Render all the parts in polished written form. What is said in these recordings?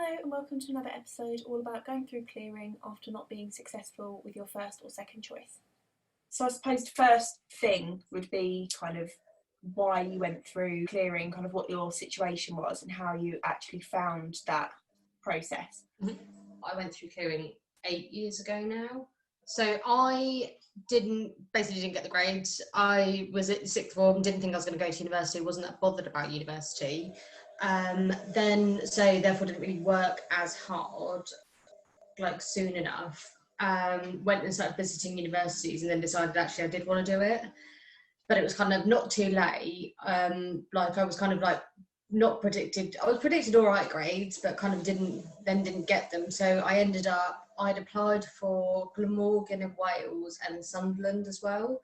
Hello and welcome to another episode all about going through clearing after not being successful with your first or second choice. So I suppose the first thing would be kind of why you went through clearing, kind of what your situation was and how you actually found that process. I went through clearing 8 years ago now. So I didn't get the grades. I was at sixth form, didn't think I was going to go to university, wasn't that bothered about university. Therefore didn't really work as hard, like soon enough. Went and started visiting universities and then decided actually I did want to do it. But it was kind of not too late. I was kind of like not predicted. I was predicted all right grades, but kind of didn't get them. So I'd applied for Glamorgan in Wales and Sunderland as well.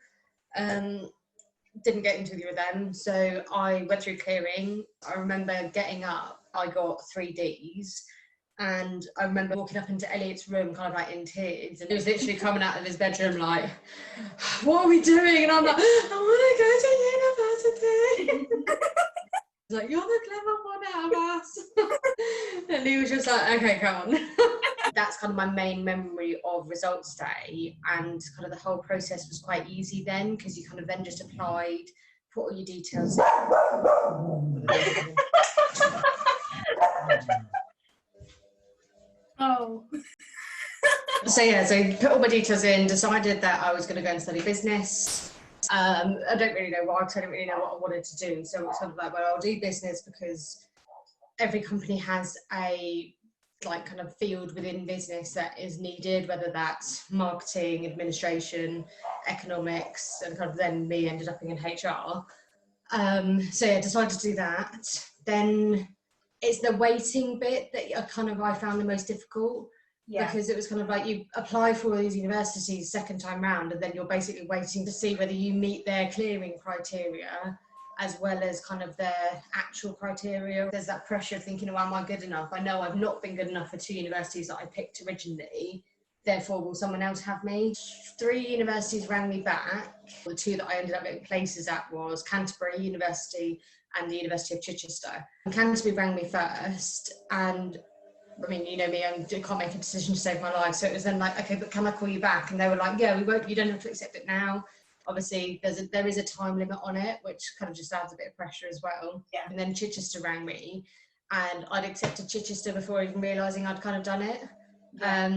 Didn't get into either of them. So I went through clearing. I remember getting up, I got 3 Ds. And I remember walking up into Elliot's room kind of like in tears, and he was literally coming out of his bedroom like, what are we doing? And I'm like, I want to go to university. He's like, you're the clever one out of us. And he was just like, okay, come on. That's kind of my main memory of results day, and kind of the whole process was quite easy then, because you kind of then just applied, put all your details in. Oh. So put all my details in, decided that I was going to go and study business. I don't really know why, because I didn't really know what I wanted to do. So it's kind of like, well, I'll do business because every company has a like kind of field within business that is needed, whether that's marketing, administration, economics, and kind of then me ended up in HR. Decided to do that. Then it's the waiting bit that I found the most difficult. Yeah. Because it was kind of like you apply for all these universities second time round, and then you're basically waiting to see whether you meet their clearing criteria as well as kind of their actual criteria. There's that pressure of thinking, oh, am I good enough? I know I've not been good enough for 2 universities that I picked originally, therefore will someone else have me? 3 universities rang me back. The 2 that I ended up getting places at was Canterbury University and the University of Chichester. Canterbury rang me first, and I mean, you know me, I can't make a decision to save my life. So it was then like, okay, but can I call you back? And they were like, yeah, we won't, you don't have to accept it now. Obviously, there is a time limit on it, which kind of just adds a bit of pressure as well. Yeah. And then Chichester rang me, and I'd accepted Chichester before even realising I'd kind of done it. Yeah.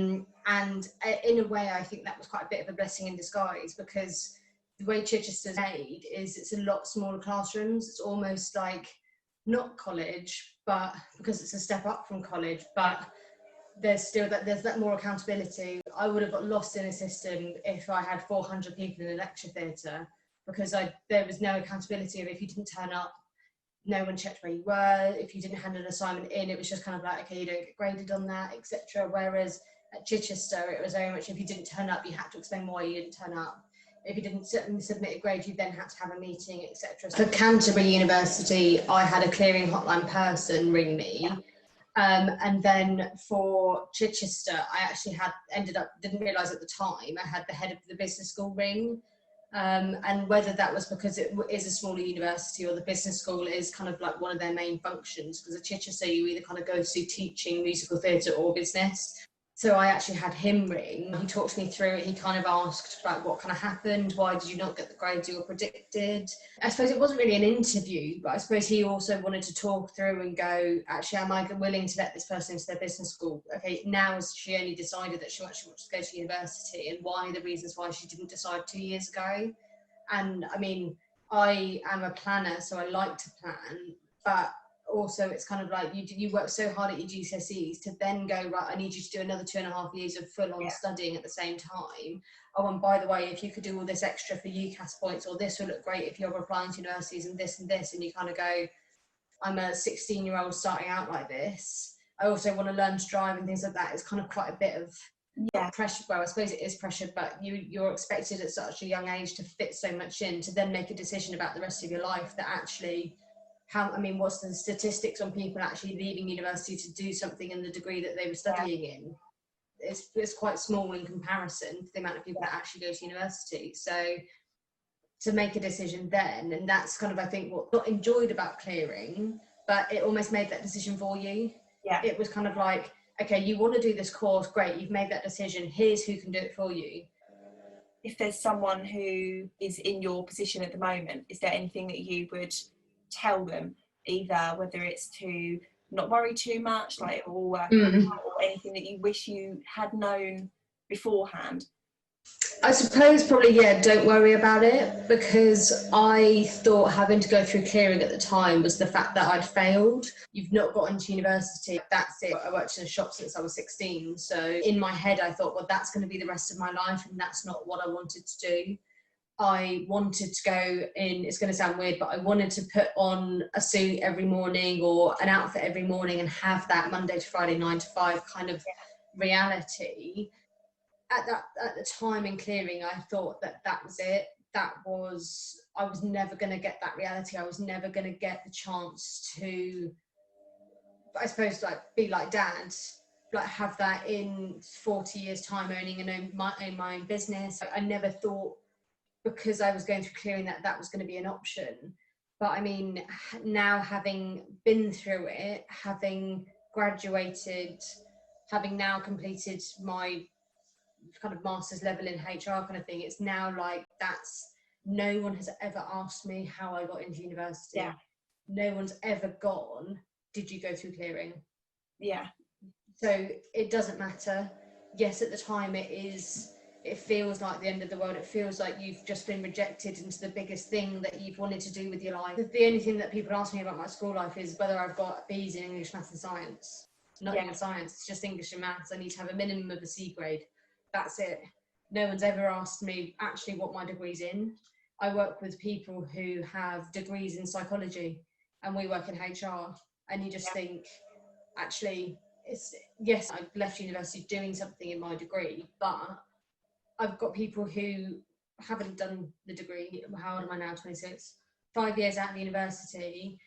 And in a way, I think that was quite a bit of a blessing in disguise, because the way Chichester's made is it's a lot smaller classrooms. It's almost like not college, but because it's a step up from college, but there's that more accountability. I would have got lost in a system if I had 400 people in a lecture theatre, because there was no accountability of if you didn't turn up, no one checked where you were. If you didn't hand an assignment in, it was just kind of like, okay, you don't get graded on that, etc. Whereas at Chichester, it was very much if you didn't turn up, you had to explain why you didn't turn up. If you didn't submit a grade, you then had to have a meeting, etc. For Canterbury University, I had a clearing hotline person ring me. And then for Chichester, I actually didn't realise at the time, I had the head of the business school ring. And whether that was because it is a smaller university or the business school is kind of like one of their main functions, because at Chichester you either kind of go to teaching, musical theatre or business. So I actually had him ring. He talked me through it. He kind of asked about what kind of happened. Why did you not get the grades you were predicted? I suppose it wasn't really an interview, but I suppose he also wanted to talk through and go, actually, am I willing to let this person into their business school? Okay, now she only decided that she actually wants to go to university, and why the reasons why she didn't decide 2 years ago. And I mean, I am a planner, so I like to plan, but also it's kind of like you work so hard at your GCSEs to then go, right, I need you to do another 2.5 years of full-on studying at the same time. Oh, and by the way, if you could do all this extra for UCAS points, or this would look great if you're applying to universities and this, and you kind of go, I'm a 16-year-old starting out like this. I also want to learn to drive and things like that. It's kind of quite a bit of pressure. Well, I suppose it is pressure, but you're expected at such a young age to fit so much in, to then make a decision about the rest of your life that actually, what's the statistics on people actually leaving university to do something in the degree that they were studying in? It's quite small in comparison to the amount of people that actually go to university. So to make a decision then, and that's kind of, I think, what not enjoyed about clearing, but it almost made that decision for you. Yeah. It was kind of like, okay, you want to do this course, great, you've made that decision, here's who can do it for you. If there's someone who is in your position at the moment, is there anything that you would tell them, either whether it's to not worry too much, like it will all work out, or anything that you wish you had known beforehand? I suppose probably, yeah, don't worry about it, because I thought having to go through clearing at the time was the fact that I'd failed. You've not got into university, that's it. I worked in a shop since I was 16, so in my head I thought, well, that's going to be the rest of my life, and that's not what I wanted to do. I wanted to go in, it's going to sound weird, but I wanted to put on a suit every morning or an outfit every morning and have that Monday to Friday 9 to 5 kind of reality. At the time in clearing, I thought that was it. I was never going to get that reality. I was never going to get the chance to, I suppose, like, be like Dad, like have that in 40 years time, owning my own business. I never thought, because I was going through clearing, that was going to be an option. But I mean, now having been through it, having graduated, having now completed my kind of master's level in HR kind of thing, it's now like, no one has ever asked me how I got into university. Yeah. No one's ever gone, did you go through clearing? Yeah. So it doesn't matter. Yes, at the time it feels like the end of the world. It feels like you've just been rejected into the biggest thing that you've wanted to do with your life. The only thing that people ask me about my school life is whether I've got B's in English, Maths and Science. Not even science, it's just English and Maths. I need to have a minimum of a C grade. That's it. No one's ever asked me actually what my degree's in. I work with people who have degrees in psychology, and we work in HR, and you just think, actually, yes, I left university doing something in my degree, but I've got people who haven't done the degree. How old am I now? 26. 5 years out of university,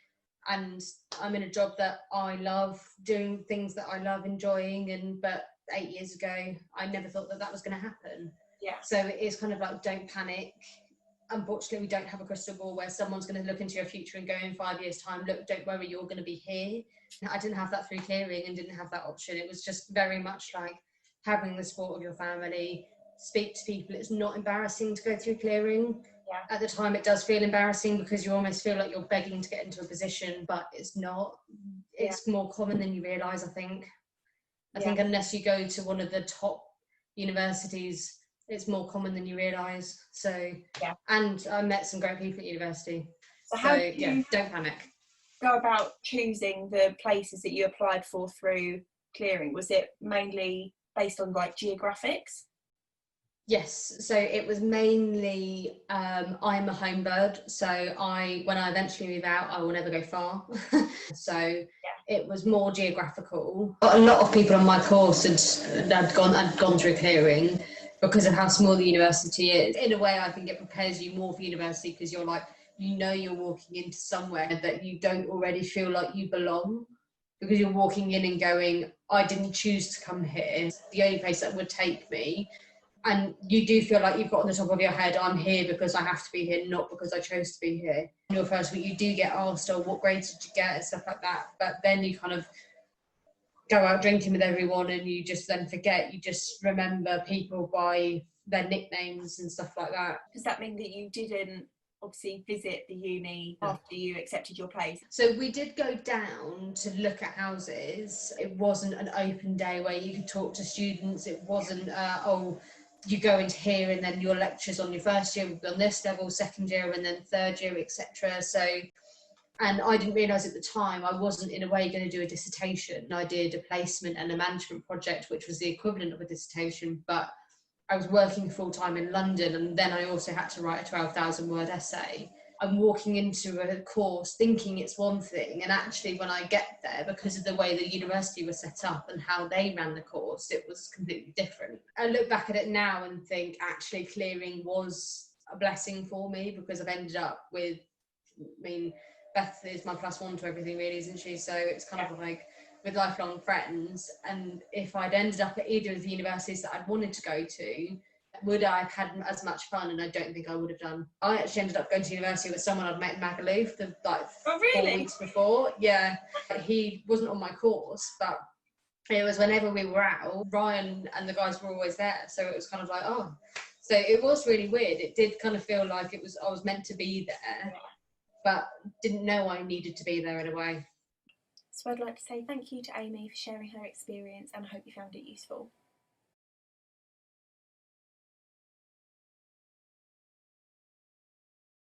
and I'm in a job that I love, doing things that I love enjoying, but 8 years ago I never thought that was going to happen. Yeah. So it is kind of like, don't panic. Unfortunately, we don't have a crystal ball where someone's going to look into your future and go, in 5 years time, look, don't worry, you're going to be here. I didn't have that through clearing, and didn't have that option. It was just very much like having the support of your family, speak to people. It's not embarrassing to go through clearing. Yeah. At the time it does feel embarrassing, because you almost feel like you're begging to get into a position, but it's not. It's more common than you realise, I think. I think unless you go to one of the top universities, it's more common than you realise. So, and I met some great people at university. So how did you don't panic. go about choosing the places that you applied for through clearing? Was it mainly based on like geographics? Yes, so it was mainly, I'm a home bird, so when I eventually move out, I will never go far. So it was more geographical. A lot of people on my course had gone through clearing because of how small the university is. In a way, I think it prepares you more for university, because you're like, you're walking into somewhere that you don't already feel like you belong, because you're walking in and going, I didn't choose to come here. It's the only place that would take me. And you do feel like you've got on the top of your head, I'm here because I have to be here, not because I chose to be here. In your first week, you do get asked, what grades did you get, and stuff like that. But then you kind of go out drinking with everyone, and you just then forget. You just remember people by their nicknames and stuff like that. Does that mean that you didn't obviously visit the uni after you accepted your place? So we did go down to look at houses. It wasn't an open day where you could talk to students. It wasn't, you go into here and then your lectures on your first year will be on this level, second year and then third year, etc. So, and I didn't realise at the time I wasn't in a way going to do a dissertation. I did a placement and a management project, which was the equivalent of a dissertation, but I was working full-time in London, and then I also had to write a 12,000 word essay. I'm walking into a course thinking it's one thing, and actually when I get there, because of the way the university was set up and how they ran the course, it was completely different. I look back at it now and think actually clearing was a blessing for me, because I've ended up with, Beth is my +1 to everything really, isn't she? So it's kind of like with lifelong friends, and if I'd ended up at either of the universities that I'd wanted to go to, would I have had as much fun? And I don't think I would have done. I actually ended up going to university with someone I'd met in Magaluf the 4 weeks before. Yeah, he wasn't on my course, but it was whenever we were out, Ryan and the guys were always there. So it was kind of like, oh. So it was really weird. It did kind of feel like I was meant to be there, but didn't know I needed to be there in a way. So I'd like to say thank you to Amy for sharing her experience, and I hope you found it useful.